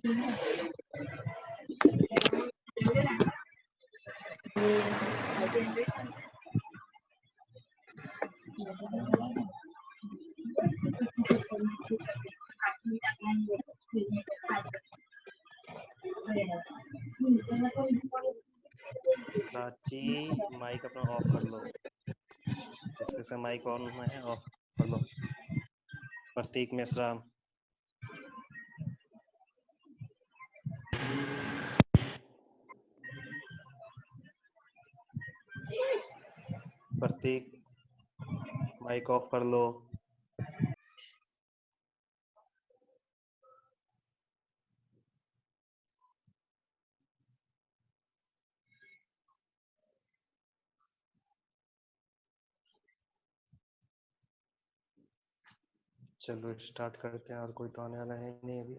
Prachi mic अपना of कर लो, जिसके माइक ऑन है ऑफ कर लो। प्रतीक मेश्राम, प्रतीक माइक ऑफ कर लो। चलो स्टार्ट करते हैं, और कोई तो आने वाला है नहीं अभी।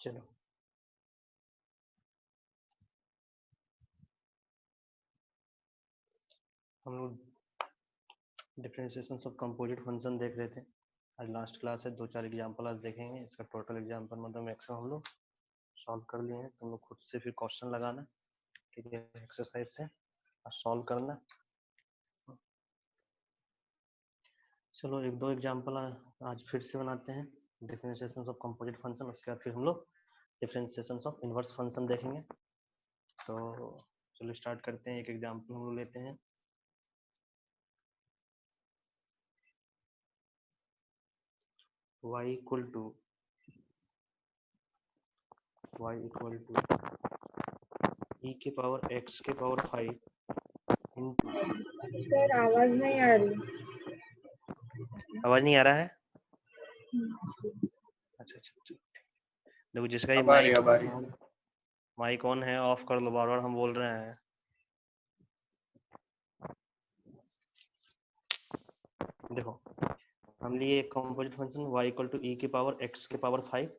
चलो हम लोग डिफरेंशिएशन ऑफ कंपोजिट फंक्शन देख रहे थे। आज लास्ट क्लास है, 2-4 एग्जांपल आज देखेंगे। इसका टोटल एग्जांपल मतलब मैक्सिमम हम लोग सॉल्व कर लिए हैं। तुम लोग खुद से फिर क्वेश्चन लगाना, ठीक है, एक्सरसाइज से और सॉल्व करना। चलो 1-2 एग्जांपल आज फिर से बनाते हैं, डिफरेंशिएशन ऑफ कंपोजिट फंक्शन। उसके बाद फिर हम लोग डिफरेंशिएशन ऑफ इनवर्स फंक्शन देखेंगे। तो चलो स्टार्ट करते हैं। एक एग्जांपल हम लोग लेते हैं। y इक्वल टू e के पावर x के पावर 5 इंटू। सर आवाज नहीं आ रही। आवाज नहीं आ रहा है? अच्छा अच्छा, देखो जिसका ये माइक ऑन है ऑफ कर लो, बार बार हम बोल रहे हैं। देखो हम लिए एक composite function y equal to e के पावर x के पावर 5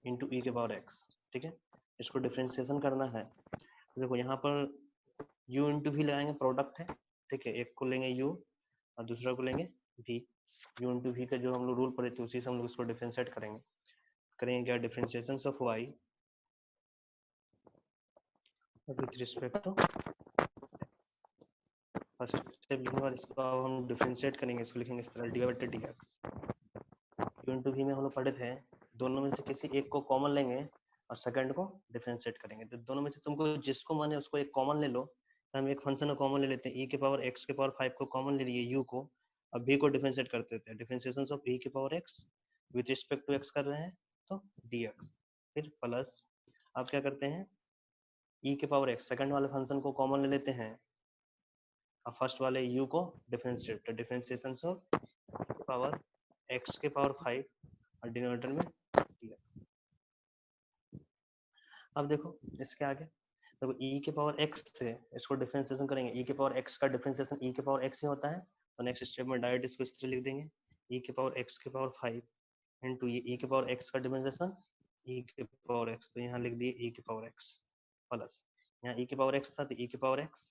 इंटू e के पावर x, ठीक है। इसको डिफरेंशिएशन करना है। देखो यहाँ पर u इंटू v लगाएंगे, प्रोडक्ट है, ठीक है। एक को लेंगे u और दूसरा को लेंगे v। u इंटू v का जो हम लोग रूल पढ़े थे उसी से हम लोग इसको डिफरेंशिएट करेंगे क्या, differentiation of y with respect to. First step लिखने के बाद इसको अब हम डिफरेंशिएट करेंगे। इसको लिखेंगे इस तरह, dy बटे dx। u इंटू v में हम लोग पढ़े थे, दोनों में से किसी एक को कॉमन लेंगे और सेकंड को डिफरेंशिएट करेंगे। तो दोनों में से तुमको जिसको माने उसको एक कॉमन ले लो। तो हम एक फंक्शन को कॉमन ले लेते हैं, e के पावर x के पावर 5 को कॉमन ले लिए u को, अब v को डिफरेंशिएट कर देते हैं। डिफरेंशिएशन ऑफ e के power x with respect to x कर रहे हैं तो dx, फिर प्लस अब क्या करते हैं, e के पावर x सेकंड वाले फंक्शन को कॉमन ले लेते हैं और फर्स्ट वाले u को डिफरेंशिएट। तो डिफरेंशिएशन ऑफ पावर x के पावर 5 और डिनोमिनेटर में dx। अब देखो इसके आगे, देखो e के पावर x से इसको डिफरेंशिएशन करेंगे। e के पावर x का डिफरेंशिएशन e के पावर x ही होता है। तो नेक्स्ट स्टेप में डायरेक्ट इसको इस तरह लिख देंगे, e के पावर x के पावर 5 इंटू ये e के पावर x का डिफरेंशिएशन e के पावर x। तो यहाँ लिख दिए e के पावर x प्लस यहाँ e के पावर x था तो e के पावर x।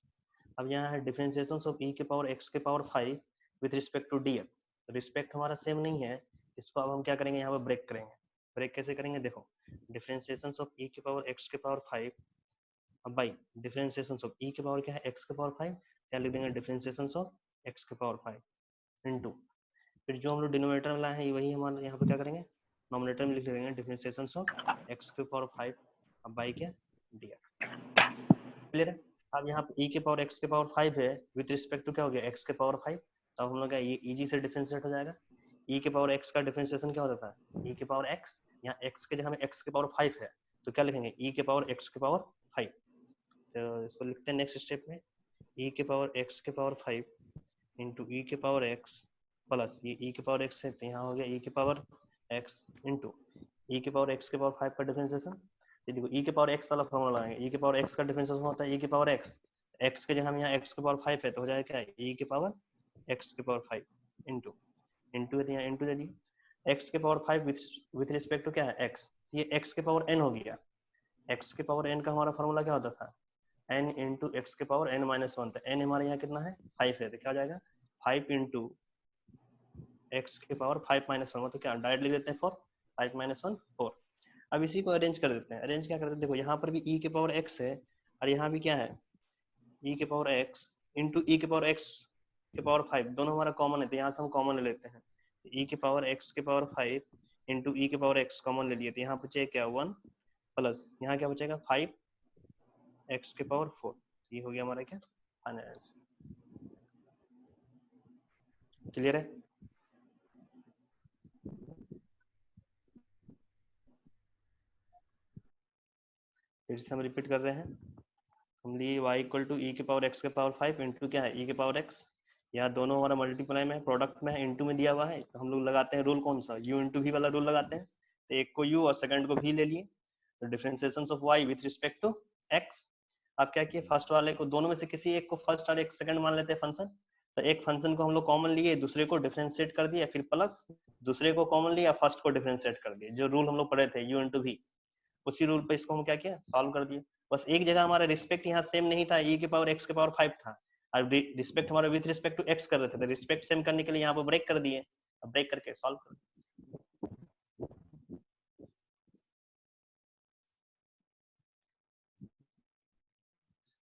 अब यहाँ है डिफरेंशिएशन ऑफ e के पावर x के power 5 with respect to dx। Respect हमारा सेम नहीं है, इसको अब हम क्या करेंगे, यहाँ पर ब्रेक करेंगे। ब्रेक कैसे करेंगे, देखो डिफरेंशिएशन ऑफ e के पावर x के पावर 5 अब बाई डिफरेंशिएशन ऑफ e के पावर क्या है x के पावर 5, क्या लिख देंगे डिफरेंशिएशन ऑफ x के पावर 5 इनटू फिर जो हम लोग डिनोमिनेटर में लाए हैं वही हमारे यहाँ पे क्या करेंगे, नोमिनेटर में लिख देंगे डिफरेंशिएशन ऑफ x के पावर 5 अब बाई क्या dx। क्लियर है? अब यहाँ पे e के पावर x के पावर 5 है विद रिस्पेक्ट टू क्या हो गया x के पावर 5। तो अब हम लोग क्या ये इजी से डिफरेंशिएट हो जाएगा। e के पावर x का डिफरेंशिएशन क्या होता था, e के पावर x, यहाँ x के जगह में x के पावर 5 है तो क्या लिखेंगे, e के पावर x के पावर 5। तो इसको लिखते हैं नेक्स्ट स्टेप में, e के पावर x के पावर 5 इंटू ई के पावर x प्लस ये e के पावर x है तो यहाँ हो गया e के पावर x इंटू ई के पावर x के पावर 5 का डिफरेंशिएशन। ये देखो e के पावर x वाला फॉर्मूला लगाएंगे, e के पावर x का डिफरेंशिएशन होता है e के पावर x, x के जगह में यहाँ x के पावर 5 है तो हो जाएगा क्या, e के पावर x के पावर 5 इंटू इंटू है यहाँ इंटू दे दिए x के पावर 5 विथ रिस्पेक्ट टू क्या है x, ये x के पावर n हो गया। x के पावर n का हमारा फॉर्मूला क्या होता था, n इंटू एक्स के पावर n माइनस 1 था, n हमारे यहाँ कितना है 5 है तो क्या हो जाएगा 5 इंटू एक्स के पावर 5 माइनस 1, मतलब क्या डायरेक्ट लिख देते हैं 4, 5 माइनस 1 4। अब इसी को अरेंज कर देते हैं, अरेंज क्या करते हैं, देखो यहाँ पर भी e के पावर x है और यहाँ भी क्या है e के पावर x इंटू ई के पावर x के पावर 5, दोनों हमारा कॉमन है तो यहाँ से हम कॉमन ले लेते हैं, e के पावर x के पावर 5 इंटू ई के पावर x कॉमन ले लिए तो यहाँ बचेगा क्या 1 प्लस यहाँ क्या बचेगा 5 x के पावर 4, ये हो गया हमारा क्या फाइनल आंसर। क्लियर है? फिर से हम रिपीट कर रहे हैं, हम लिए y इक्वल टू ई के पावर x के पावर 5 इंटू क्या है e के पावर x, यहाँ दोनों हमारा मल्टीप्लाई में प्रोडक्ट में है, इंटू में दिया हुआ है तो हम लोग लगाते हैं रूल कौन सा, u इंटू v वाला रूल लगाते हैं, तो एक को u और सेकंड को v ले लिए, तो differentiation of y with respect to x। अब क्या किए, फर्स्ट वाले को दोनों में से किसी एक को फर्स्ट और एक सेकंड मान लेते हैं फंक्शन, तो एक फंक्शन को हम लोग कॉमन लिए, दूसरे को डिफरेंशिएट कर दिया, फिर प्लस दूसरे को कॉमन लिया, फर्स्ट को डिफरेंशिएट कर दिया, जो रूल हम लोग पढ़े थे u इंटू v, उसी रूल पे इसको हम क्या किया सॉल्व कर दिए। बस एक जगह हमारा रिस्पेक्ट यहाँ सेम नहीं था, e के पावर x के पावर 5 था और रिस्पेक्ट हमारा विथ रिस्पेक्ट टू x कर रहे थे, तो रिस्पेक्ट सेम करने के लिए यहाँ पर ब्रेक कर दिए, अब ब्रेक करके सॉल्व कर दिए।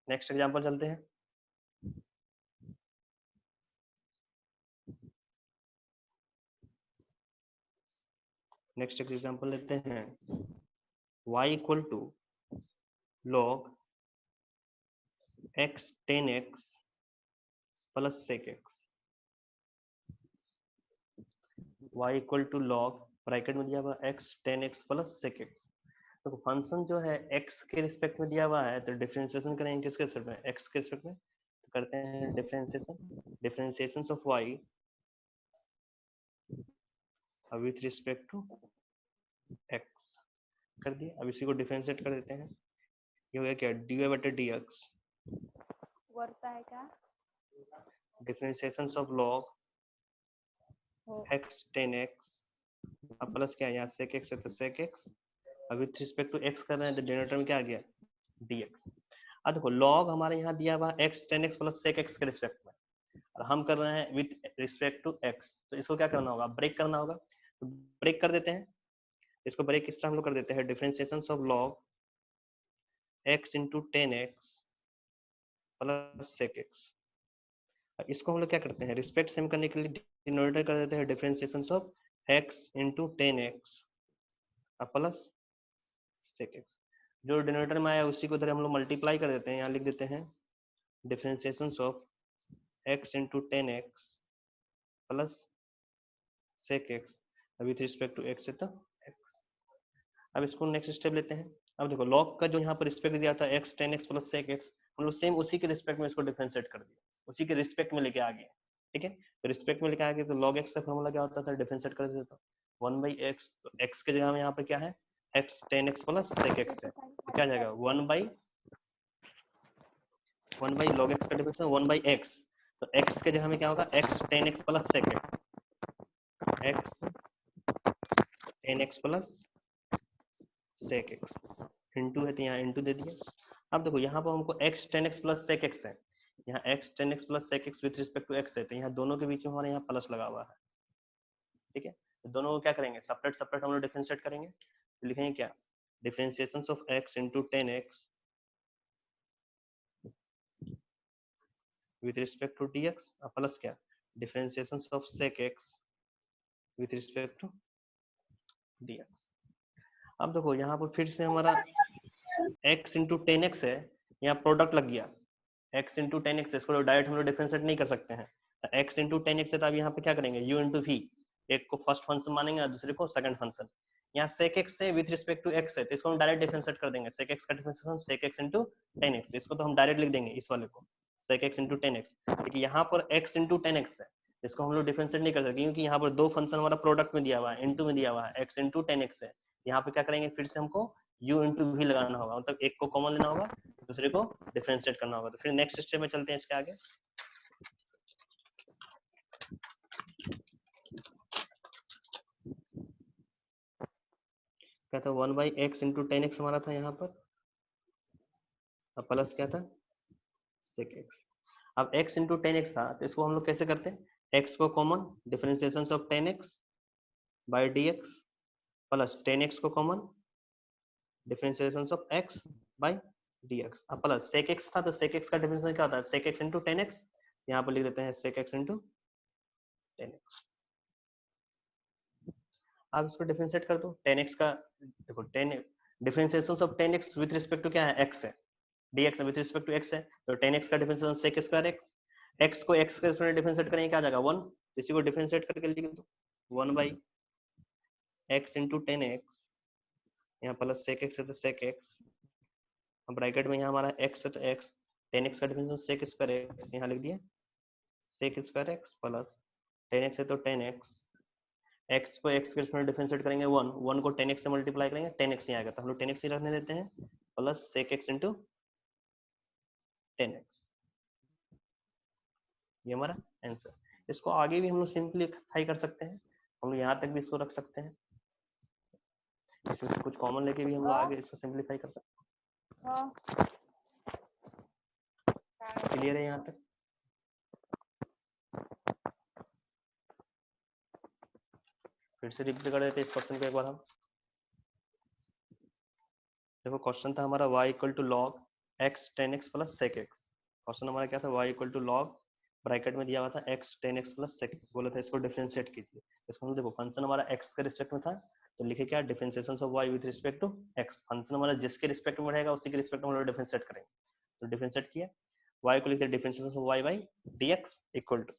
नेक्स्ट एग्जांपल चलते हैं, नेक्स्ट एग्जांपल लेते हैं, y equal to log x 10x plus sec x, y equal to log bracket में दिया हुआ x 10x plus sec x। तो फंक्शन जो है x के रिस्पेक्ट में दिया हुआ है तो डिफरेंशिएशन करेंगे किसके रिस्पेक्ट में, x के रिस्पेक्ट में, तो करते हैं differentiation of y with respect to x कर दिया। अब इसी को डिफरेंशिएट कर देते हैं, ये हो गया क्या dy बटे dx, वरता है क्या, differentiation of log x 10x अब प्लस क्या है यहाँ sec x है तो sec x, अब विथ रिस्पेक्ट टू x कर रहे हैं तो डिनोमिनेटर में क्या आ गया dx। अब देखो log हमारे यहाँ दिया हुआ x 10x plus sec x के रिस्पेक्ट में, और हम कर रहे हैं विथ रिस्पेक्ट टू x, तो इसको क्या करना होगा, ब्रेक करना होगा, तो ब्रेक कर देते हैं, इसको ब्रेक इस तरह हम लोग कर देते हैं, differentiation of log x into 10x plus sec x, इसको हम लोग क्या करते हैं रिस्पेक्ट सेम करने के लिए डिनोमिनेटर कर देते हैं differentiation of x into 10x plus sec x, जो डिनोमिनेटर में आया उसी को इधर हम लोग मल्टीप्लाई कर देते हैं, यहाँ लिख देते हैं differentiation of x into 10x plus sec x with respect to x है तो x। अब इसको नेक्स्ट स्टेप लेते हैं, अब देखो log का जो यहाँ पर रिस्पेक्ट दिया था x 10x plus sec x, हम लोग सेम उसी के रिस्पेक्ट में इसको डिफरेंशिएट कर दिया, उसी के रिस्पेक्ट में लेके आ गए, ठीक है, तो रिस्पेक्ट में लेके आ गए तो log x का फॉर्मूला क्या होता था, डिफरेंशिएट कर देते तो 1/x, तो x के जगह में यहाँ पर क्या है x 10x plus sec x है, तो क्या जाएगा 1 by log x का डिफरेंशिएशन 1/x, तो x के जगह में क्या होगा x 10x plus sec x 10x plus sec x into है तो यहाँ इंटू दे दिया। अब देखो यहाँ पर हमको x 10x plus sec x है, यहाँ x 10x plus sec x with respect to x है, तो यहाँ दोनों के बीच में हमारे यहाँ प्लस लगा हुआ है, ठीक है, तो दोनों को क्या करेंगे सेपरेट सेपरेट हम लोग डिफरेंशिएट करेंगे, तो लिखेंगे क्या differentiation of x into 10x with respect to dx plus क्या differentiation of sec x with respect to dx। अब देखो यहाँ पर फिर से हमारा x इंटू 10x है, यहाँ प्रोडक्ट लग गया x इंटू 10x, इसको डायरेक्ट हम लोग डिफरेंशिएट नहीं कर सकते हैं, x इंटू 10x है तो अब यहाँ पे क्या करेंगे u इंटू v, एक को फर्स्ट फंक्शन मानेंगे और दूसरे को सेकंड फंक्शन। यहाँ sec x से विथ रिस्पेक्ट टू x है तो इसको हम डायरेक्ट डिफरेंशिएट कर देंगे, sec x का differentiation sec x into tan x, इसको तो हम डायरेक्ट लिख देंगे इस वाले को sec x into tan x, क्योंकि यहाँ पर x into tan x है, इसको हम लोग डिफरेंशिएट नहीं कर सकते क्योंकि यहाँ पर दो फंक्शन हमारा प्रोडक्ट में दिया हुआ है, इनटू में दिया हुआ है, x into tan x है। यहाँ पे क्या करेंगे, फिर से हमको u into v लगाना होगा, मतलब एक को कॉमन लेना होगा, दूसरे को डिफरेंशिएट करना होगा। तो फिर नेक्स्ट स्टेप में चलते हैं इसके आगे। क्या था, 1/x into tan x हमारा था यहाँ पर, अब प्लस क्या था sec x। अब x into tan x था तो इसको हम लोग कैसे करते हैं, x को common, differentiation of tan x by dx, plus tan x को common, differentiation of x by dx, अब प्लस sec x था तो sec x का डिफरेंशिएशन क्या होता है, sec x into tan x, यहाँ पर लिख देते हैं sec x into tan x। अब इसको डिफरेंशिएट कर दो, tan x का देखो tan differentiation of tan x with respect to क्या है, x है, dx with respect to x है, तो tan x का differentiation sec square x, x को x के रिस्पेक्ट डिफरेंशिएट करेंगे क्या आ जाएगा 1, इसी को डिफरेंशिएट करके लिख दो 1/x into tan x, यहाँ प्लस sec x है तो sec x, अब ब्रैकेट में यहाँ हमारा x है तो x, tan x का डिफरेंशिएशन sec स्क्वायर x, यहाँ लिख दिया sec square x plus tan x है तो tan x, x को x के रिस्पेक्ट डिफरेंशिएट करेंगे 1, 1 को tan x से मल्टीप्लाई करेंगे tan x ही आएगा, तो हम लोग tan x ही रखने देते हैं, plus sec x into tan x, ये हमारा आंसर। इसको आगे भी हम लोग सिंपलीफाई कर सकते हैं, हम लोग यहाँ तक भी इसको रख सकते हैं, इसमें से कुछ कॉमन लेके भी हम लोग आगे इसको सिंपलीफाई कर सकते हैं। क्लियर है यहाँ तक? फिर से रिपीट कर देते हैं इस क्वेश्चन को एक बार हम। देखो क्वेश्चन था हमारा y equal to log x tan x plus sec x, question हमारा क्या था, y equal to log bracket में दिया हुआ था x tan x plus sec x, बोला था इसको डिफरेंशिएट कीजिए। इसको हम देखो फंक्शन हमारा x के रिस्पेक्ट में था तो लिखे क्या, differentiation of y with respect to x, function हमारा जिसके रिस्पेक्ट में रहेगा उसी के रिस्पेक्ट में हम लोग डिफरेंशिएट करेंगे, तो डिफरेंशिएट किया, y को लिखते हैं differentiation of y by dx equal to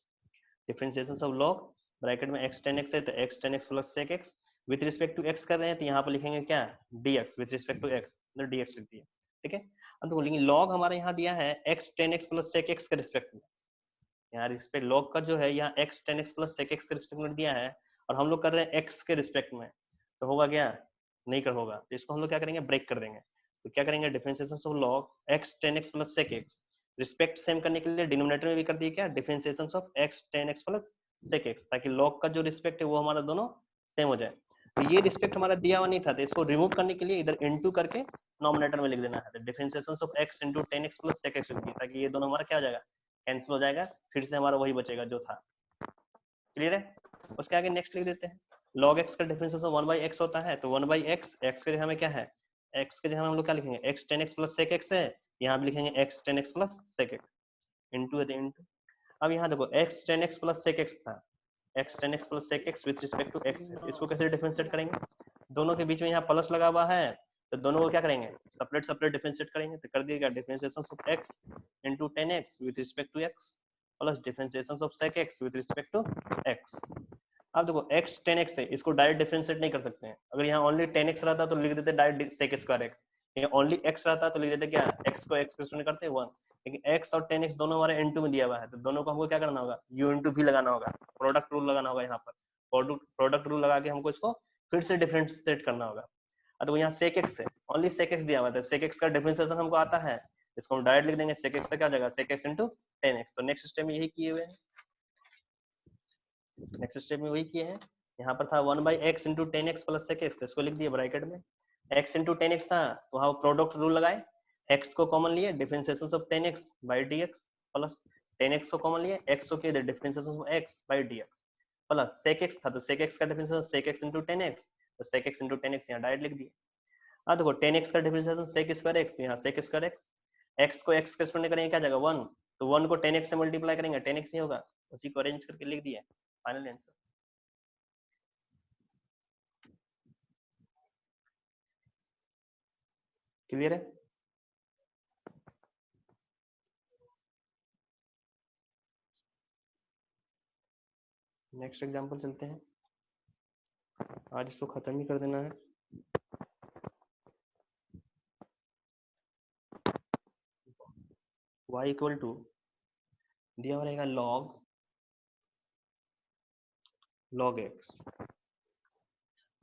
differentiation of log bracket में x tan x है तो x tan x plus sec x, with respect to x कर रहे हैं तो यहाँ पर लिखेंगे क्या, dx with respect to x, तो dx लिख दिया, ठीक है। अब देखो लेकिन log हमारे यहाँ दिया है x tan x plus sec x के रिस्पेक्ट में, यहाँ रिस्पेक्ट log का जो है यहाँ x tan x plus sec x के रिस्पेक्ट में दिया है और हम लोग कर रहे हैं x के रिस्पेक्ट में, तो होगा क्या, नहीं कर होगा, तो इसको हम लोग क्या करेंगे, ब्रेक कर देंगे, तो क्या करेंगे, differentiation of log x tan x plus sec x, respect same करने के लिए डिनोमिनेटर में भी कर दिए क्या, differentiation of x tan x plus sec x, ताकि log का जो रिस्पेक्ट है वो हमारा दोनों सेम हो जाए। तो ये रिस्पेक्ट हमारा दिया हुआ नहीं था तो इसको रिमूव करने के लिए इधर इनटू करके नॉमिनेटर में लिख देना है, तो differentiation of x into tan x plus sec x लिख दिया, ताकि ये दोनों हमारा क्या हो जाएगा, कैंसिल हो जाएगा, फिर से हमारा वही बचेगा जो था। क्लियर है? उसके आगे नेक्स्ट लिख देते हैं, log x का डिफरेंशिएशन 1/x होता है तो 1/x, x के जगह में क्या है, x के जगह में हम लोग क्या लिखेंगे, x tan x plus sec x है, यहाँ भी लिखेंगे x tan x plus sec x, into है तो इनटू। अब यहाँ देखो x tan x plus sec x था, x tan x plus sec x with respect to x है, इसको कैसे डिफरेंशिएट करेंगे, दोनों के बीच में यहाँ प्लस लगा हुआ है तो दोनों को क्या करेंगे, सेपरेट सेपरेट डिफरेंशिएट करेंगे, तो कर दिएगा differentiation of x into tan x with respect to x plus differentiation of sec x with respect to x। अब देखो x tan x है, इसको डायरेक्ट डिफरेंशिएट नहीं कर सकते हैं, अगर यहाँ ओनली tan x रहता तो लिख देते डायरेक्ट sec स्क्वायर x, यहाँ ओनली x रहता तो लिख देते क्या, x को x के रिस्पेक्ट में करते 1, लेकिन x और tan x दोनों हमारे इनटू में दिया हुआ है तो दोनों को हमको क्या करना होगा, u into v लगाना होगा, प्रोडक्ट रूल लगाना होगा, यहाँ पर प्रोडक्ट रूल लगा के हमको इसको फिर से डिफरेंशिएट करना होगा। तो यहाँ sec x है, ओनली sec x दिया हुआ है, sec x का डिफरेंशिएशन हमको आता है, इसको हम डायरेक्ट लिख देंगे, sec x का क्या जाएगा, sec x into tan x, तो नेक्स्ट स्टेप में यही किए हुए हैं, नेक्स्ट स्टेप में वही किए हैं, यहाँ पर था 1/x into tan x plus sec x, इसको लिख दिए ब्रैकेट में, x into tan x था तो वहाँ प्रोडक्ट रूल लगाए, x को कॉमन लिए, differentiation of tan x by dx plus tan x को कॉमन लिए, x को किए differentiation of x by dx plus sec x था तो sec x का differentiation sec x into tan x, तो sec x into tan x यहाँ direct लिख दिए। अब देखो tan x का डिफरेंशिएशन sec स्क्वायर x, तो यहाँ sec स्क्वायर x, x को x के रिस्पेक्ट में करेंगे क्या जाएगा 1, तो 1 को tan x से मल्टीप्लाई करेंगे tan x ही होगा, उसी को अरेंज करके लिख दिए, फाइनल आंसर। क्लियर है? नेक्स्ट एग्जांपल चलते हैं। आज इसको खत्म ही कर देना है। y इक्वल टू दिया हुआ रहेगा log x।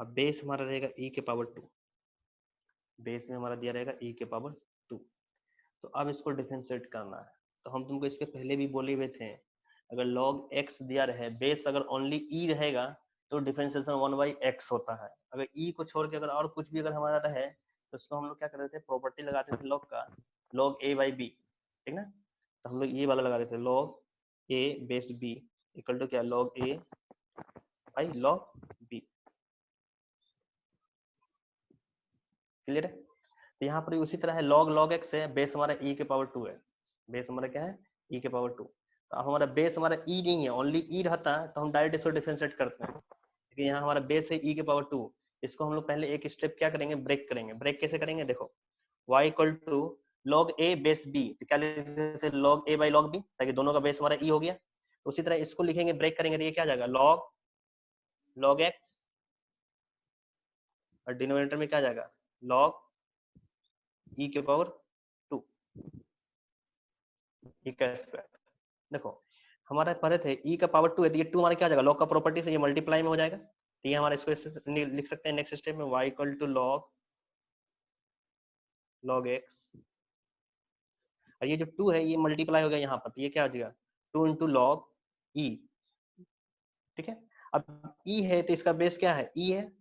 अब बेस हमारा रहेगा e के पावर 2, बेस में हमारा दिया रहेगा e के पावर 2। तो अब इसको डिफरेंशिएट करना है। तो हम तुमको इसके पहले भी बोले हुए थे, अगर log x दिया रहे, बेस अगर ओनली e रहेगा तो डिफरेंशिएशन 1/x होता है। अगर e को छोड़ के अगर और कुछ भी अगर हमारा रहे तो उसको हम लोग क्या करते थे, प्रॉपर्टी लगाते थे log का, log a by b, ठीक ना। तो हम लोग ये वाला लगा देते थे, log a base b equal to क्या, log a by log b। Clear है। तो यहाँ पर उसी तरह है, log x है, बेस हमारा e के पावर 2 है, बेस हमारा क्या है, e के पावर 2। तो अब हमारा बेस हमारा e नहीं है, ओनली e रहता है तो हम डायरेक्ट इसको डिफरेंशिएट करते हैं, लेकिन यहाँ हमारा बेस है e के पावर 2। इसको हम लोग पहले एक स्टेप क्या करेंगे, ब्रेक करेंगे। ब्रेक कैसे करेंगे, देखो y equal to log a base b, तो क्या लिखते थे, log a by log b, ताकि दोनों का बेस हमारा e हो गया। तो उसी तरह इसको लिखेंगे, ब्रेक करेंगे तो ये क्या आ जाएगा, log x, और डिनोमिनेटर में क्या आ जाएगा, log e के पावर 2 e का स्क्वायर। देखो हमारा पढ़े थे e का पावर 2 है, तो ये 2 हमारा क्या आ जाएगा, log का प्रॉपर्टी से ये मल्टीप्लाई में हो जाएगा। तो ये हमारा इसको लिख सकते हैं नेक्स्ट स्टेप में, y equal to log x, और ये जो 2 है ये मल्टीप्लाई हो गया यहाँ पर, तो ये क्या हो जाएगा 2 इंटू log e, ठीक है। अब e है तो इसका बेस क्या है, e है,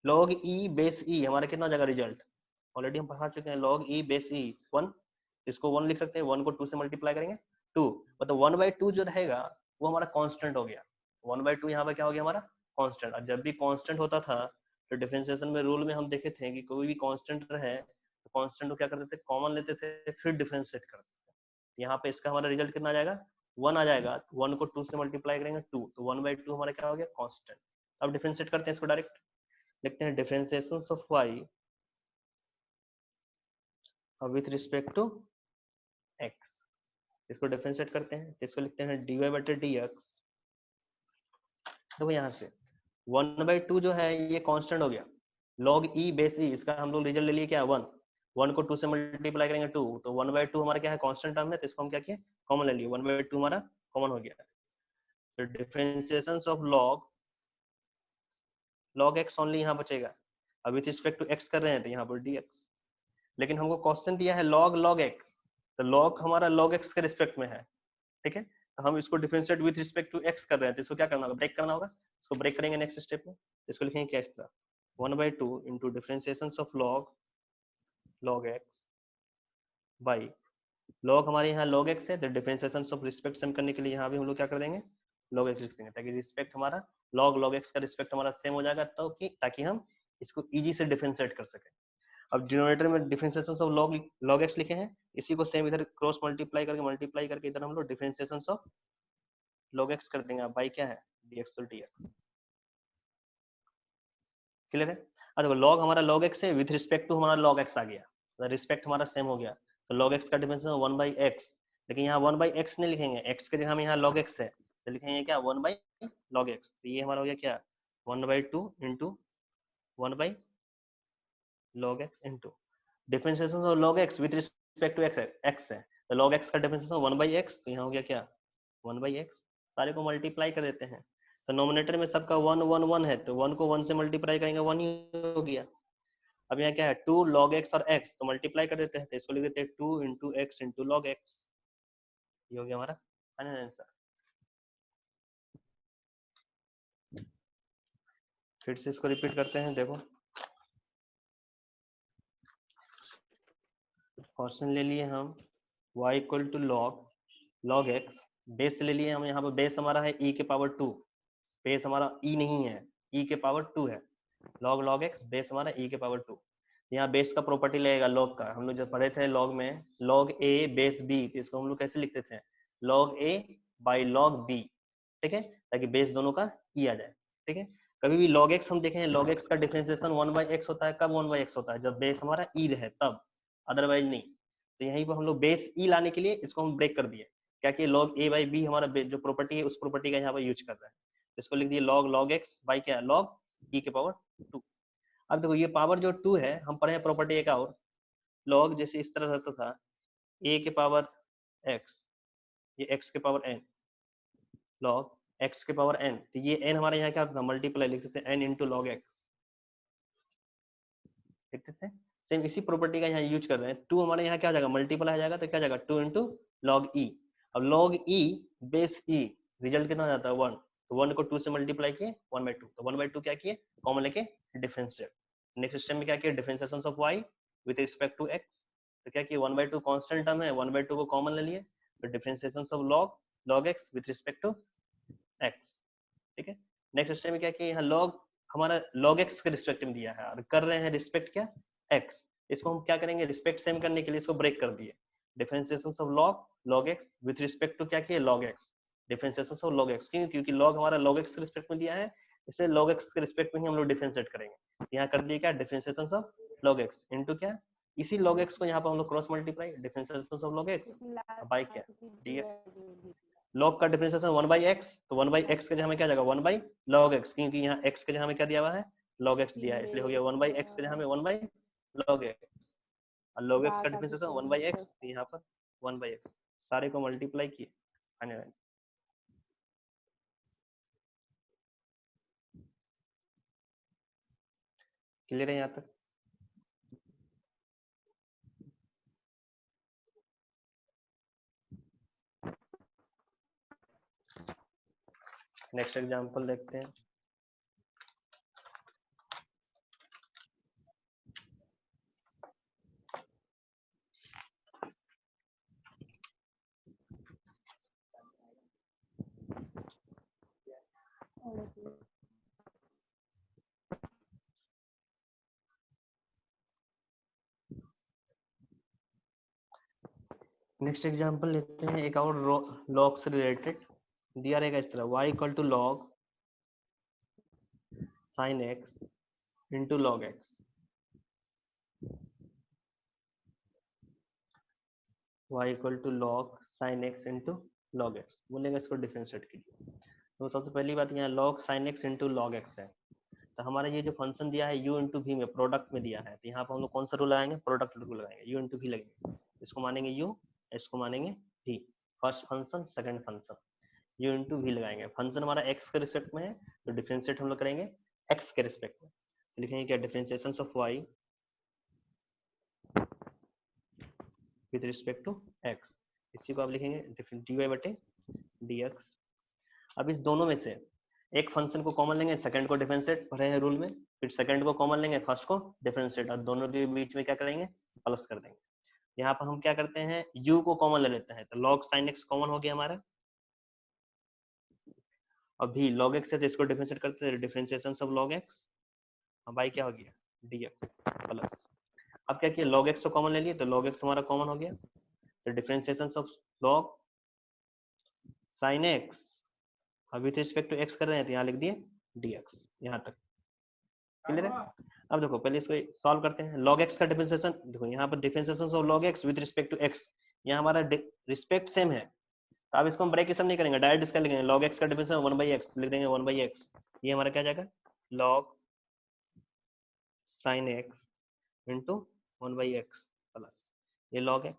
log e बेस e हमारा कितना हो जाएगा रिजल्ट, ऑलरेडी हम पढ़ा चुके हैं, log e बेस e 1, इसको 1 लिख सकते हैं, 1 को 2 से मल्टीप्लाई करेंगे 2, मतलब 1/2 जो रहेगा वो हमारा कांस्टेंट हो गया, 1/2 यहाँ पे क्या हो गया हमारा कांस्टेंट। और जब भी कांस्टेंट होता था तो डिफरेंशिएशन में रूल में हम देखे थे कि कोई भी कांस्टेंट रहे तो कांस्टेंट को क्या करते थे, कॉमन लेते थे, फिर डिफरेंशिएट करते थे। यहाँ पे इसका हमारा रिजल्ट कितना आ जाएगा, 1 आ जाएगा, 1 को 2 से मल्टीप्लाई करेंगे 2, तो 1/2 हमारा क्या हो गया कांस्टेंट। अब डिफरेंशिएट करते हैं इसको, डायरेक्ट लिखते हैं differentiation of y with respect to x। इसको डिफरेंशिएट करते हैं तो इसको लिखते हैं dy/dx। देखो यहाँ से 1/2 जो है ये कांस्टेंट हो गया, log e बेस e, इसका हम लोग रिजल्ट ले लिए क्या 1, 1 को 2 से मल्टीप्लाई करेंगे 2, तो 1/2 हमारा क्या है कांस्टेंट टर्म है, तो इसको हम क्या किए कॉमन ले लिए, 1/2 हमारा कॉमन हो गया। तो differentiation of log x only यहाँ बचेगा। अब विथ रिस्पेक्ट टू x कर रहे हैं तो यहाँ पर dx, लेकिन हमको क्वेश्चन दिया है log x, तो log हमारा log x के रिस्पेक्ट में है, ठीक है। तो हम इसको differentiate with respect to x कर रहे हैं, तो इसको क्या करना होगा, ब्रेक करना होगा। इसको ब्रेक करेंगे नेक्स्ट स्टेप में, इसको लिखेंगे क्या इस तरह, 1/2 into differentiation of log x by log हमारे यहाँ log x है, तो डिफरेंशिएशन ऑफ रिस्पेक्ट सेम करने के लिए यहाँ भी हम लोग क्या कर देंगे log x लिख देंगे, ताकि रिस्पेक्ट हमारा log x का रिस्पेक्ट हमारा सेम हो जाएगा, तो ताकि हम इसको इजी से डिफरेंशिएट कर सके। अब डिनोमिनेटर में डिफरेंशिएशन ऑफ log x लिखे हैं, इसी को सेम इधर क्रॉस मल्टीप्लाई करके इधर हम लोग डिफरेंशिएशन ऑफ log x कर देंगे। बाई क्या है dx, तो dx। क्लियर है। देखो log हमारा log x है, विथ रिस्पेक्ट टू हमारा log x आ गया, तो रिस्पेक्ट हमारा सेम हो गया, तो log x का डिफरेंशिएशन 1/x, लेकिन यहाँ 1/x नहीं लिखेंगे, x के जगह हम यहाँ log x है तो लिखेंगे क्या 1/log x, तो ये हमारा हो गया क्या 1/2 into 1/log x into differentiation of log x with respect to x है, तो log x का डिफरेंशिएशन 1/x, तो यहाँ हो गया क्या 1/x, सारे को मल्टीप्लाई कर देते हैं, तो नोमिनेटर में सबका 1 1 1 है, तो 1 को 1 से मल्टीप्लाई करेंगे 1 ही हो गया। अब यहाँ क्या है 2 log x और x, तो मल्टीप्लाई कर देते हैं, तो इसको लिख देते हैं 2 into x into log x, ये हो गया हमारा फाइनल आंसर। फिर से इसको रिपीट करते हैं, देखो क्वेश्चन ले लिए हम y equal to log x, base ले लिए हम, यहाँ पर बेस हमारा है e के पावर 2, बेस हमारा e नहीं है, e के पावर 2 है, log x बेस हमारा e के पावर 2। यहाँ बेस का प्रॉपर्टी लगेगा log का, हम लोग जब पढ़े थे log में log a बेस b, तो इसको हम लोग कैसे लिखते थे log a by log b, ठीक है, ताकि बेस दोनों का e आ जाए, ठीक है। कभी भी log x हम देखें, log x का डिफरेंशिएशन 1/x होता है, कब 1/x होता है जब बेस हमारा e रहे तब, अदरवाइज नहीं। तो यहीं पर हम लोग बेस e लाने के लिए इसको हम ब्रेक कर दिए, क्या कि log a बाई b हमारा जो प्रॉपर्टी है उस प्रॉपर्टी का यहाँ पर यूज कर रहा है, इसको लिख दिए log x बाई क्या log e के पावर 2। अब देखो ये पावर जो 2 है, हम पढ़े प्रॉपर्टी एक और, log जैसे इस तरह रहता था a के पावर x, ये x के पावर n, log x के पावर n, तो ये n हमारे यहाँ क्या होता था, मल्टीप्लाई लिख सकते हैं n इंटू लॉग x, लिख सकते हैं। सेम इसी प्रॉपर्टी का यहाँ यूज कर रहे हैं। 2 हमारे यहाँ क्या आ जाएगा, मल्टीप्लाई आ जाएगा, तो क्या जाएगा 2 इंटू लॉग ई। अब लॉग ई बेस ई, रिजल्ट कितना जाता है 1, तो 1 को 2 से मल्टीप्लाई किए 1/2, तो 1/2 क्या किए, कॉमन लेके डिफरेंशिएट। नेक्स्ट स्टेप में क्या किया, differentiation of y with respect to x, तो क्या किया 1/2 कांस्टेंट टर्म है, 1/2 को कॉमन ले लिए, तो differentiation of log x with respect to x। ठीक है, नेक्स्ट स्टेप में क्या किया, यहाँ log हमारा log x के रिस्पेक्ट में दिया है और कर रहे हैं रिस्पेक्ट क्या x, इसको हम क्या करेंगे, रिस्पेक्ट सेम करने के लिए इसको ब्रेक कर दिए, differentiation of log x with respect to क्या किया log x, differentiation of log x, क्यों, क्योंकि log हमारा log x के रिस्पेक्ट में दिया है, इसलिए log x के रिस्पेक्ट में ही हम लोग डिफरेंशिएट करेंगे। यहाँ कर दिए क्या, differentiation of log x into क्या, इसी log x को यहाँ पर हम लोग cross multiply, differentiation of log x by क्या dx, log का डिफरेंशिएशन 1/x, तो 1/x के जगह में क्या जाएगा 1/log x, क्योंकि यहाँ x के जगह में क्या दिया हुआ है log x दिया है, इसलिए हो गया 1/x के जगह में 1/log x, और log x का डिफरेंशिएशन 1/x, तो यहाँ पर 1/x, सारे को मल्टीप्लाई किए फाइनल आंसर। क्लियर है यहाँ तक? नेक्स्ट एग्जांपल देखते हैं। नेक्स्ट एग्जांपल लेते हैं एक और लॉग से रिलेटेड, दिया रहेगा इस तरह y equal to log sin x into log x, y equal to log sin x into log x, बोलेगा इसको डिफरेंशिएट कीजिए। तो सबसे पहली बात यहाँ log sin x into log x है, तो हमारा ये जो फंक्शन दिया है u इंटू v में प्रोडक्ट में दिया है, तो यहाँ पर हम लोग कौन सा रूल लगाएंगे, प्रोडक्ट रूल लगाएंगे, u इंटू v लगेंगे, इसको मानेंगे u, इसको मानेंगे v, first function second function, u into v लगाएंगे, फंक्शन हमारा x के रिस्पेक्ट में है, तो डिफरेंशिएट हम लोग करेंगे x के रिस्पेक्ट में, तो लिखेंगे क्या, differentiation of y with respect to x, इसी को आप लिखेंगे dy बटे dx। अब इस दोनों में से एक फंक्शन को कॉमन लेंगे, सेकंड को डिफरेंशिएट पढ़े हैं रूल में, फिर सेकंड को कॉमन लेंगे, फर्स्ट को डिफरेंशिएट, और दोनों के बीच में क्या करेंगे, प्लस कर देंगे। यहाँ पर हम क्या करते हैं, u को कॉमन ले लेते हैं, तो log sin x कॉमन हो गया हमारा, और भी log x है तो इसको डिफरेंशिएट करते हैं, differentiation of log x, by क्या हो गया dx प्लस, अब क्या किया log x को कॉमन ले लिए, तो log x हमारा कॉमन हो गया, तो differentiation of log sin x, अब विथ रिस्पेक्ट टू x कर रहे हैं, तो यहाँ लिख दिए dx, यहाँ तक क्लियर है। अब देखो पहले इसको सॉल्व करते हैं, log x का डिफरेंशिएशन, देखो यहाँ पर differentiation of log x with respect to x, यहाँ हमारा रिस्पेक्ट सेम है, तो अब इसको हम ब्रेकेशन नहीं करेंगे, डायरेक्ट इसका लिखेंगे, log x का डिफरेंशिएशन 1/x लिख देंगे 1/x, ये हमारा क्या जाएगा log sin x into 1/x plus ये log x।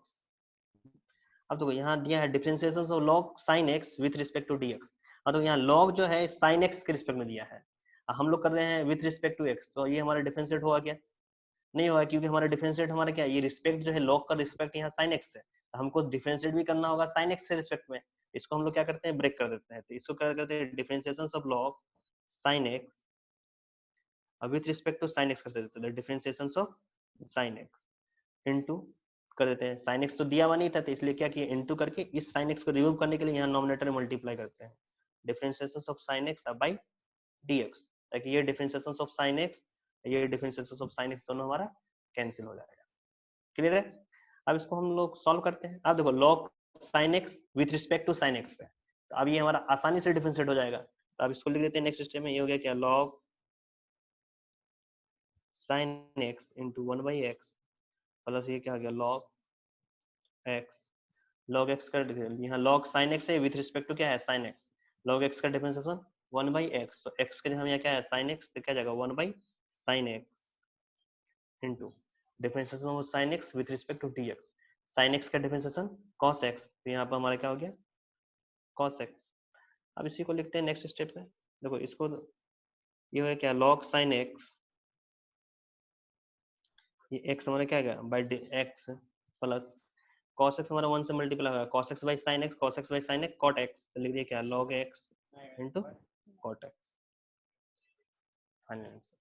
अब देखो यहाँ दिया है differentiation of log sin x with respect to dx, अब तो यहाँ log जो है sin x के रिस्पेक्ट में दिया है, हम लोग कर रहे हैं विथ रिस्पेक्ट टू x, तो ये हमारा डिफरेंशिएट होगा क्या, नहीं होगा, क्योंकि हमारा डिफरेंशिएट हमारा क्या, ये रिस्पेक्ट जो है log का रिस्पेक्ट यहाँ sin x है, तो हमको डिफरेंशिएट भी करना होगा sin x के रिस्पेक्ट में, इसको हम लोग क्या करते हैं, ब्रेक कर देते हैं, तो इसको क्या करते हैं, differentiation of log sin x with respect to sin x कर देते हैं, differentiation of sin x into कर देते हैं, sin x तो दिया हुआ नहीं था, तो इसलिए क्या किया, इनटू करके इस sin x को रिमूव करने के लिए यहाँ नॉमिनेटर में मल्टीप्लाई करते हैं, differentiation of sin x by dx, ताकि ये डिफरेंशिएशन ऑफ sin x, ये डिफरेंशिएशन ऑफ sin x दोनों हमारा कैंसिल हो जाएगा। क्लियर है। अब इसको हम लोग सॉल्व करते हैं, अब देखो log sin x with respect to sin x है, तो अब ये हमारा आसानी से डिफरेंशिएट हो जाएगा, तो अब इसको लिख देते हैं नेक्स्ट स्टेप में, ये हो गया क्या, log sin x into 1/x plus ये क्या हो गया log x, log x का यहाँ log sin x है विथ रिस्पेक्ट टू क्या है sin x, log x का डिफरेंशिएशन 1 बाई एक्स, तो एक्स के लिए हम यहाँ क्या है साइन एक्स, तो क्या जाएगा 1 by sine x into differentiation of sine x with respect to D x. Sine x का डिफरेंशिएशन कॉस एक्स, तो यहाँ पर हमारा क्या हो गया कॉस एक्स। अब इसी को लिखते हैं नेक्स्ट स्टेप में। देखो इसको ये है क्या लॉग साइन एक्स, ये एक्स हमारा क्या गया by x plus cos x हमारा 1 से मल्टीप्लाई होगा cos x by sine x, cos x by sine x cot x, तो लिख दिया क्या log x into cot x. Final answer.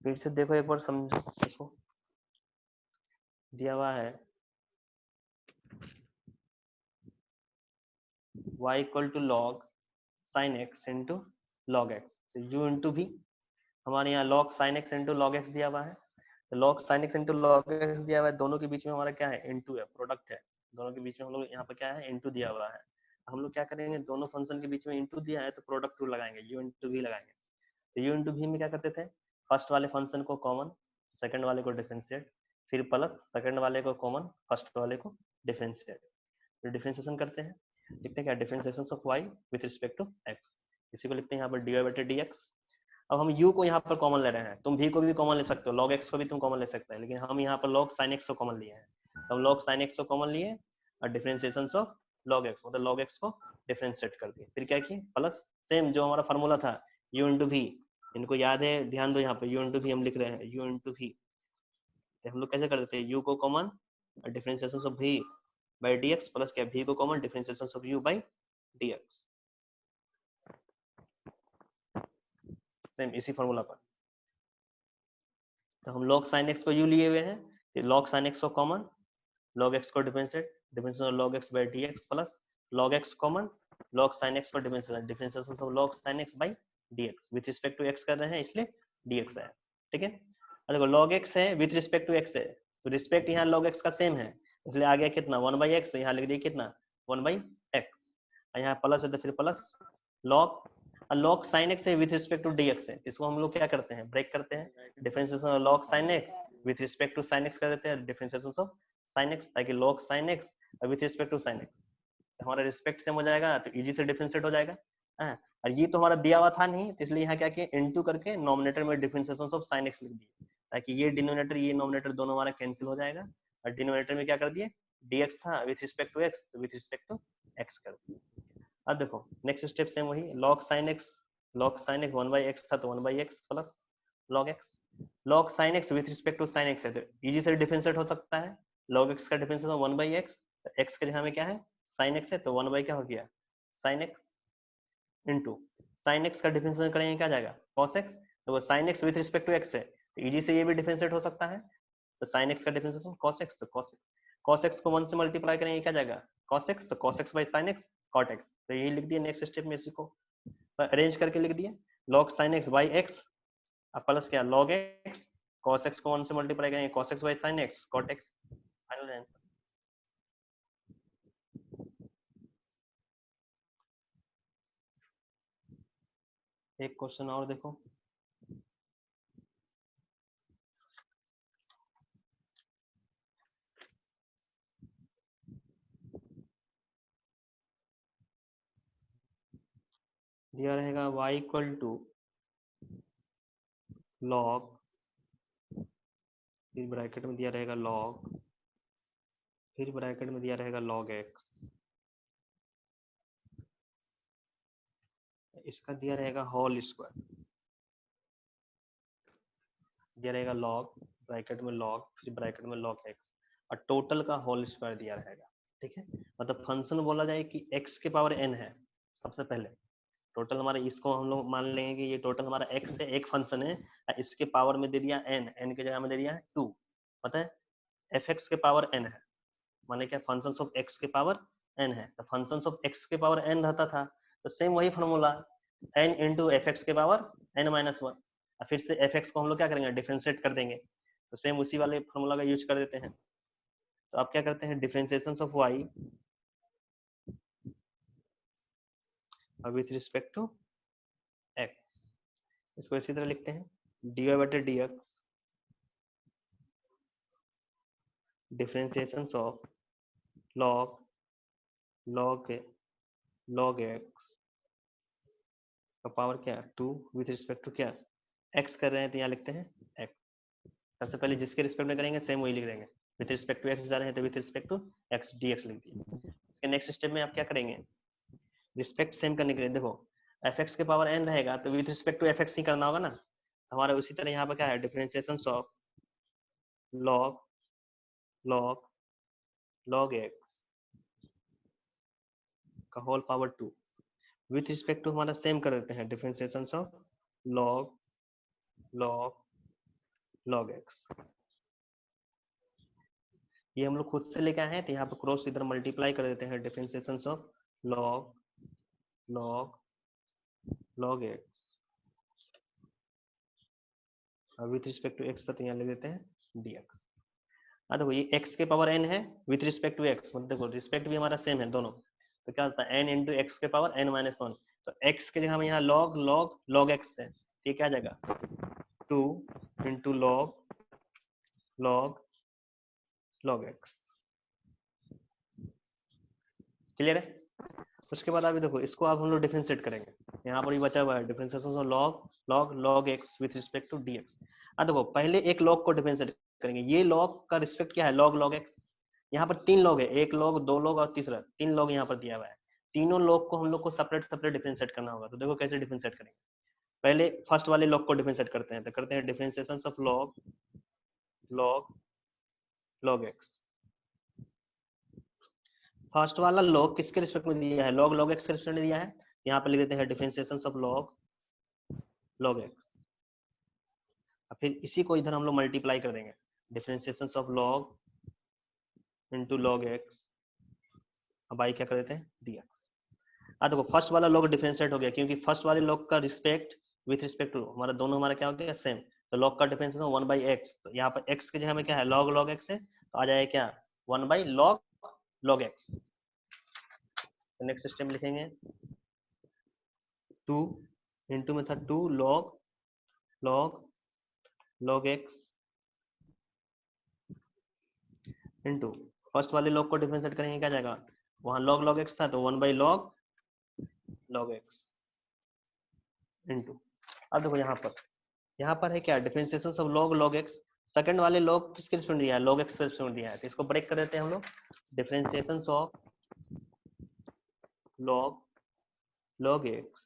फिर से देखो एक बार समझो इसको, दिया हुआ है y equal to log sine x into log x, तो u इंटू भी हमारे यहाँ log sine x into log x दिया हुआ है, तो log sine x into log x दिया हुआ है, दोनों के बीच में हमारा क्या है इंटू है, प्रोडक्ट है, दोनों के बीच में हम लोग यहाँ पर क्या है इंटू दिया हुआ है। हम लोग क्या करेंगे दोनों फंक्शन के बीच में इंटू दिया है तो प्रोडक्ट रूल लगाएंगे, u इंटू भी लगाएंगे। तो u इंटू भी में क्या करते थे फर्स्ट वाले फंक्शन को कॉमन, सेकंड वाले को डिफरेंशिएट, फिर प्लस सेकंड वाले को कॉमन फर्स्ट वाले को डिफरेंशिएट, तो डिफरेंशिएशन करते हैं, लिखते हैं क्या differentiation of y with respect to x, इसी को लिखते हैं यहाँ पर dy बाई dx। अब हम u को यहाँ पर कॉमन ले रहे हैं, तुम v को भी कॉमन ले सकते हो, log x को भी तुम कॉमन ले सकते हैं, लेकिन हम यहाँ पर log sin x को कॉमन लिए हैं, तो हम log sin x को कॉमन लिए और डिफरेंशिएशन ऑफ log x मतलब log x को डिफरेंशिएट कर दिए, फिर क्या किए प्लस सेम जो हमारा फॉर्मूला था u इंटू v, इनको याद है ध्यान दो, यहाँ पे u इंटू v हम लिख रहे हैं u इंटू v, हम लोग कैसे कर देते हैं u को कॉमन और differentiation of v by dx plus क्या v को common differentiation of u by dx, same इसी फॉर्मूला पर। तो हम log sin x को u लिए हुए हैं, तो log sin x को कॉमन, log x को differentiate, differentiation log x by dx plus log x common, log sin x को differentiate, differentiation of log sin x by dx with respect to x कर रहे हैं इसलिए dx है, ठीक है। अब देखो log x है विथ रिस्पेक्ट टू x है, तो रिस्पेक्ट यहाँ log x का सेम है, इसलिए आ गया कितना 1 बाई एक्स, यहाँ लिख दिए कितना 1 बाई एक्स, यहाँ प्लस है तो फिर plus log, log sin x है विथ रिस्पेक्ट टू dx है, इसको हम लोग क्या करते हैं ब्रेक करते हैं, differentiation of log sin x with respect to sin x कर देते हैं डिफरेंशिएशन ऑफ sin x, ताकि log sin x with respect to sin x, हमारा रिस्पेक्ट सेम हो जाएगा तो इजी से डिफरेंशिएट हो जाएगा। हाँ, और ये तो हमारा दिया हुआ था नहीं, तो इसलिए यहाँ क्या किया इनटू करके नोमिनेटर में डिफरेंशिएशन ऑफ sin x लिख दिए, ताकि ये डिनोमिनेटर ये नोमिनेटर दोनों हमारा कैंसिल हो जाएगा, और डिनोमिनेटर में क्या कर दिए dx था विथ रिस्पेक्ट टू x, तो विथ रिस्पेक्ट टू x कर दिए। अब देखो नेक्स्ट स्टेप सेम वही log sin x, log sin x 1 by x था तो 1 by x plus log x, log sin x with respect to sin x है तो इजी से डिफरेंशिएट हो सकता है, log x का डिफरेंशिएशन 1 बाई एक्स, x के लिए हमें क्या है sin x है तो 1 बाई क्या हो गया sin x into sin x का डिफरेंशिएशन करेंगे क्या जाएगा cos x, तो वो sin x with respect to x है तो इजी से ये भी डिफरेंशिएट हो सकता है, तो sin x का डिफरेंशिएशन cos x, तो cos x को 1 से मल्टीप्लाई करेंगे क्या जाएगा cos x, तो cos x by sin x cot x, तो यही लिख दिया नेक्स्ट स्टेप में, इसी को अरेंज करके लिख दिया log sin x by x plus क्या log x, cos x को 1 से मल्टीप्लाई करेंगे cos x by sin x cot x, final answer. एक क्वेश्चन और देखो, दिया रहेगा y इक्वल टू log, फिर ब्रैकेट में दिया रहेगा log, फिर ब्रैकेट में दिया रहेगा log x, इसका दिया रहेगा होल स्क्वायर, दिया रहेगा log ब्रैकेट में log फिर ब्रैकेट में log x और टोटल का होल स्क्वायर दिया रहेगा, ठीक है। मतलब फंक्शन बोला जाए कि x के पावर n है, सबसे पहले टोटल हमारा, इसको हम लोग मान लेंगे कि ये टोटल हमारा x है, एक फंक्शन है, इसके पावर में दे दिया n, n की जगह में दे दिया है 2, पता है fx के पावर n है, माने क्या फंक्शन ऑफ x के पावर n है, तो फंक्शन ऑफ x के पावर n रहता था, तो सेम वही formula n into F x के पावर n माइनस वन, फिर से एफ एक्स को हम लोग क्या करेंगे डिफरेंशिएट कर देंगे, तो सेम उसी वाले फॉर्मूला का यूज कर देते हैं, तो आप क्या करते हैं differentiation of y with respect to x, इसको इसी तरह लिखते हैं dy बटे dx differentiation of log log x का पावर क्या 2 विथ रिस्पेक्ट टू क्या x कर रहे हैं तो यहाँ लिखते हैं x। सबसे पहले जिसके रिस्पेक्ट में करेंगे सेम वही लिख देंगे, विथ रिस्पेक्ट टू x जा रहे हैं तो with respect to x dx लिख दिए। इसके नेक्स्ट स्टेप में आप क्या करेंगे, रिस्पेक्ट सेम करने के लिए देखो fx के पावर n रहेगा तो विथ रिस्पेक्ट टू fx ही करना होगा ना, हमारा उसी तरह यहाँ पर क्या है differentiation of log log log x का whole power 2 with respect to हमारा सेम कर देते हैं differentiation of log log log x। ये हम लोग खुद से लेके आए हैं तो यहाँ पे क्रॉस इधर मल्टीप्लाई कर देते हैं differentiation of log log log x और विथ रिस्पेक्ट टू x तो यहाँ लिख देते हैं dx। देखो ये x के पावर n है विथ रिस्पेक्ट टू x, मतलब देखो रिस्पेक्ट भी हमारा सेम है दोनों, तो क्या होता है n इंटू एक्स के पावर n माइनस 1, तो x के जगह हम यहाँ log log log x है, ये क्या आ जाएगा 2 into log log log x। Clear है। उसके बाद अभी देखो इसको आप हम लोग डिफरेंशिएट करेंगे, यहाँ पर ये बचा हुआ है differentiation of log log log x with respect to dx। देखो पहले एक log को डिफरेंशिएट करेंगे, ये log का रिस्पेक्ट क्या है log log x, यहाँ पर 3 log है, एक log 2 log और तीसरा 3 log यहाँ पर दिया हुआ है, तीनों log को हम लोग को सेपरेट सेपरेट डिफरेंशिएट करना होगा। तो देखो कैसे डिफरेंशिएट करेंगे, पहले फर्स्ट वाले log को डिफरेंशिएट करते हैं, तो करते हैं differentiation of log log log x। First वाला log किसके रिस्पेक्ट में दिया है log log x के रिस्पेक्ट में दिया है, यहाँ पे लिख देते हैं differentiation of log log x। फिर इसी को इधर हम लोग मल्टीप्लाई कर देंगे differentiation of log into log x, अब आई क्या कर देते हैं dx। देखो फर्स्ट वाला log डिफरेंशिएट हो गया क्योंकि फर्स्ट वाले log का रिस्पेक्ट विथ रिस्पेक्ट टू हमारा दोनों हमारा क्या हो गया सेम, तो log का डिफरेंशिएशन 1 by x, तो यहाँ पर x के जगह में क्या है log log x है, तो आ जाएगा क्या 1 by log log x। Next step लिखेंगे 2 इंटू में था 2 log log log x into first वाले log को डिफरेंशिएट करेंगे क्या जाएगा, वहां log log x था तो 1 by log log x into, अब देखो यहाँ पर है क्या differentiation of log log x, second वाले log किसके रिस्पेक्ट में दिया है log x के रिस्पेक्ट में दिया है, तो इसको ब्रेक कर देते हैं हम लोग differentiation of log log x,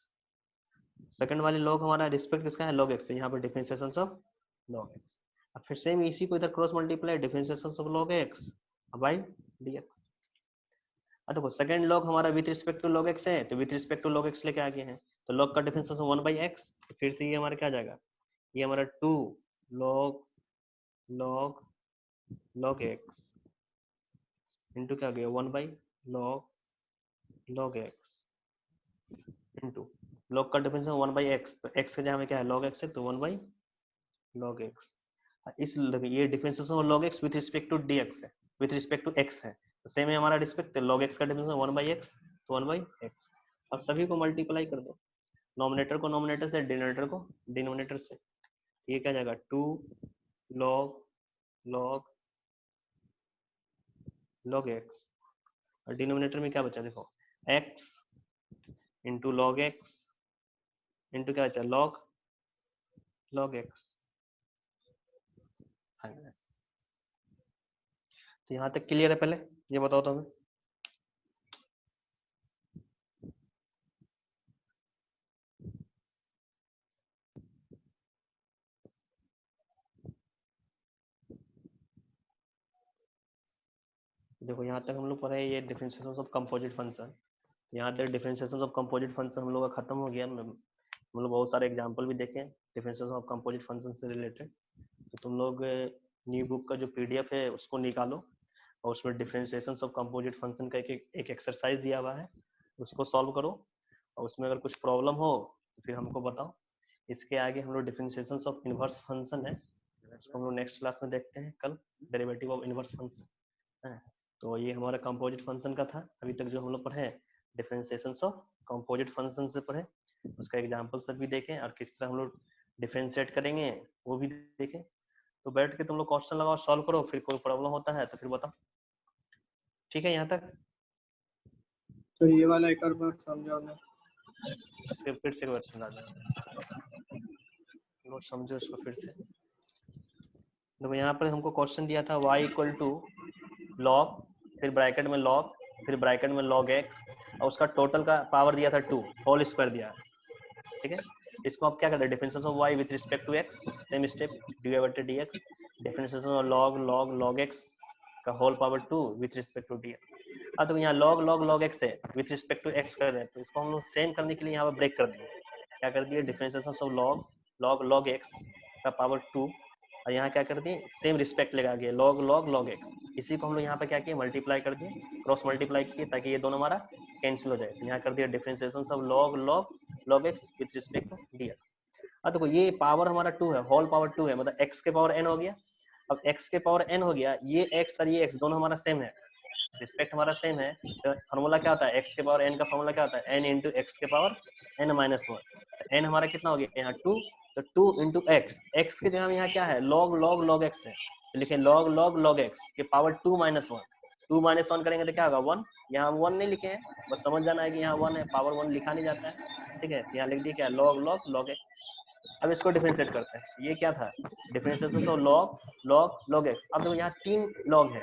second वाले log हमारा रिस्पेक्ट किसका है log x, तो यहाँ पर डिफरेंशिएशन ऑफ log x। अब फिर सेम इसी को इधर cross multiply differentiation of log x by dx। अब देखो सेकंड log हमारा with respect to log x है, तो with respect to log x लेके आ गए हैं, तो log का डिफरेंशिएशन 1 by x, तो फिर से ये हमारा क्या आ जाएगा, ये हमारा 2 log log log x into क्या गया 1 by log log x into log का डिफरेंशिएशन 1 by x, तो x के जगह में क्या है log x है तो 1 by log x। इस ये differentiation of log x with respect to dx है, विद रिस्पेक्ट टू x है, तो सेम है हमारा रिस्पेक्ट, तो log x का डिफरेंशिएशन 1 by x तो 1 by x। अब सभी को मल्टीप्लाई कर दो, नोमिनेटर को नोमिनेटर से, डिनोमिनेटर को डिनोमिनेटर से, ये क्या जाएगा 2 log log log x और डिनोमिनेटर में क्या बचा देखो x into log x into क्या बचा log log x। तो यहाँ तक क्लियर है, पहले ये बताओ तो हमें। देखो यहाँ तक हम लोग पढ़े ये डिफरेंशिएशन ऑफ कंपोजिट फंक्शन, यहाँ तक डिफरेंशिएशन ऑफ कंपोजिट फंक्शन हम लोग का खत्म हो गया, हम लोग बहुत सारे एग्जांपल भी देखे डिफरेंशिएशन ऑफ कंपोजिट फंक्शन से रिलेटेड। तो तुम लोग न्यू बुक का जो पीडीएफ है उसको निकालो और उसमें डिफरेंशिएशन ऑफ कंपोजिट फंक्शन का एक एक्सरसाइज दिया हुआ है, उसको सॉल्व करो और उसमें अगर कुछ प्रॉब्लम हो तो फिर हमको बताओ। इसके आगे हम लोग डिफरेंशिएशन ऑफ इनवर्स फंक्शन है, उसको हम लोग नेक्स्ट क्लास में देखते हैं कल, डेरिवेटिव ऑफ इनवर्स फंक्शन है। तो ये हमारा कंपोजिट फंक्शन का था, अभी तक जो हम लोग पढ़े डिफरेंशिएशन ऑफ कंपोजिट फंक्शन से पढ़े, उसका एग्जांपल सब भी देखें और किस तरह हम लोग डिफरेंशिएट करेंगे वो भी देखें। तो बैठ के तुम लोग क्वेश्चन लगाओ, सॉल्व करो, फिर कोई प्रॉब्लम होता है तो फिर बताओ। ठीक है यहाँ तक। तो ये वाला एक और बार समझाओ ना। फिर से एक बार समझा दें, लोग समझो इसको फिर से। देखो यहाँ पर हमको क्वेश्चन दिया था y इक्वल टू लॉग, फिर ब्रैकेट में लॉग, फिर ब्रैकेट में log x, और उसका टोटल का पावर दिया था 2, होल स्क्वायर दिया, ठीक है। इसको आप क्या करते हैं, differentiation of y with respect to x, same step dy बटे dx, differentiation of log x का whole power 2 with respect to dx। अब तो यहाँ log x है विद रिस्पेक्ट टू x कर रहे हैं, तो इसको हम लोग सेम करने के लिए यहाँ पर ब्रेक कर दिए। क्या कर दिए, डिफरेंशिएशन ऑफ log x का पावर 2, और यहाँ क्या कर दिए, सेम रिस्पेक्ट लगा के log x, इसी को हम लोग यहाँ पे क्या किए, मल्टीप्लाई कर दिए, क्रॉस मल्टीप्लाई किए ताकि ये दोनों हमारा कैंसिल हो जाए। तो यहाँ कर दिया differentiation of log x with respect to dx। अब देखो ये पावर हमारा 2 है, होल पावर 2 है, मतलब x के पावर n हो गया। अब x के पावर n हो गया, ये x और ये x दोनों हमारा सेम है, रिस्पेक्ट हमारा सेम है, तो फार्मूला क्या होता है, x के पावर n का फार्मूला क्या होता है, n इंटू एक्स के पावर n माइनस 1। n हमारा कितना हो गया यहाँ 2, तो 2 इंटू x के जगह हम यहाँ क्या है, log x है, तो लिखे log x के पावर 2 माइनस 1। 2 माइनस 1 करेंगे तो क्या होगा 1, यहाँ हम 1 नहीं लिखे हैं, बस समझ जाना है कि यहाँ 1 है, पावर 1 लिखा नहीं जाता है, ठीक है। यहाँ लिख दिया क्या, log x। अब इसको डिफरेंशिएट करते हैं, ये क्या था, डिफरेंशिएशन ऑफ log x। अब देखो यहाँ 3 log है,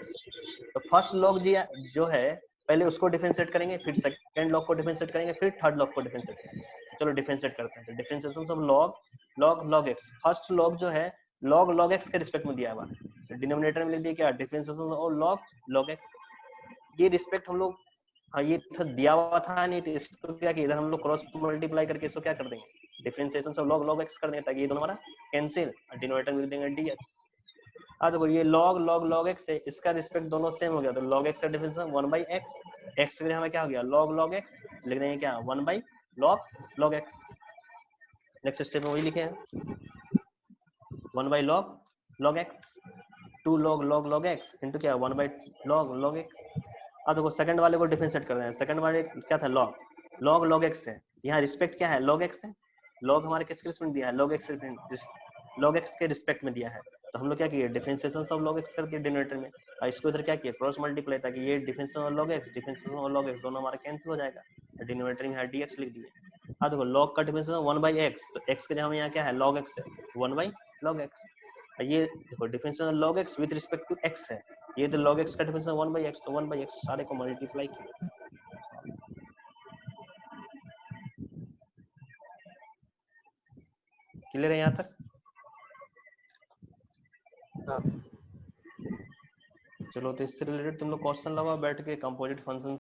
तो फर्स्ट लॉग जो है पहले उसको डिफरेंशिएट करेंगे, फिर सेकंड लॉग को डिफरेंशिएट करेंगे, फिर थर्ड लॉग को डिफरेंशिएट करेंगे। चलो डिफरेंशिएट करते हैं, तो differentiation of log x, first log जो है log x के रिस्पेक्ट में दिया हुआ है, तो डिनोमिनेटर में लिख दिया क्या, डिफरेंशिएशन ऑफ log x। ये रिस्पेक्ट हम लोग, हाँ ये दिया हुआ था नहीं, तो इसको क्या किया, इधर हम लोग क्रॉस मल्टीप्लाई करके इसको क्या कर देंगे, डिफरेंशिएशन ऑफ log x कर देंगे, ताकि ये दोनों हमारा कैंसिल, डिनोमिनेटर में लिख देंगे dx। अब देखो ये log x है, इसका रिस्पेक्ट दोनों सेम हो गया, तो log x का डिफरेंशिएशन 1/x, x के लिए हमें क्या हो गया, log x, लिख देंगे क्या 1/log x। नेक्स्ट स्टेप में वही लिखे हैं, 1/log x, 2 log x into क्या 1/log x। अब देखो सेकंड वाले को डिफरेंशिएट कर रहे हैं, सेकंड वाले क्या था, log x है, यहाँ रिस्पेक्ट क्या है, log x है, log हमारे किसके रिस्पेक्ट दिया है, log x के रिस्पेक्ट में दिया है, तो हम लोग क्या किए, डिफरेंशिएशन ऑफ log x कर दिए डिनोमिनेटर में, और इसको इधर क्या किया, क्रॉस मल्टीप्लाई, ताकि ये differentiation of log x, differentiation of log x दोनों हमारा कैंसिल हो जाएगा, डिनोमिनेटर में dx लिख दिए। अब देखो log का डिफरेंशिएशन 1/x, तो x के जगह में यहाँ क्या है, log x है, 1/log x। ये देखो differentiation of log x with respect to x है, ये तो log x का डिफरेंशिएशन 1/x, तो 1/x सारे को मल्टीप्लाई किया। क्लियर है यहाँ तक? चलो तो इससे रिलेटेड तुम लोग क्वेश्चन लगाओ बैठ के, कंपोजिट फंक्शन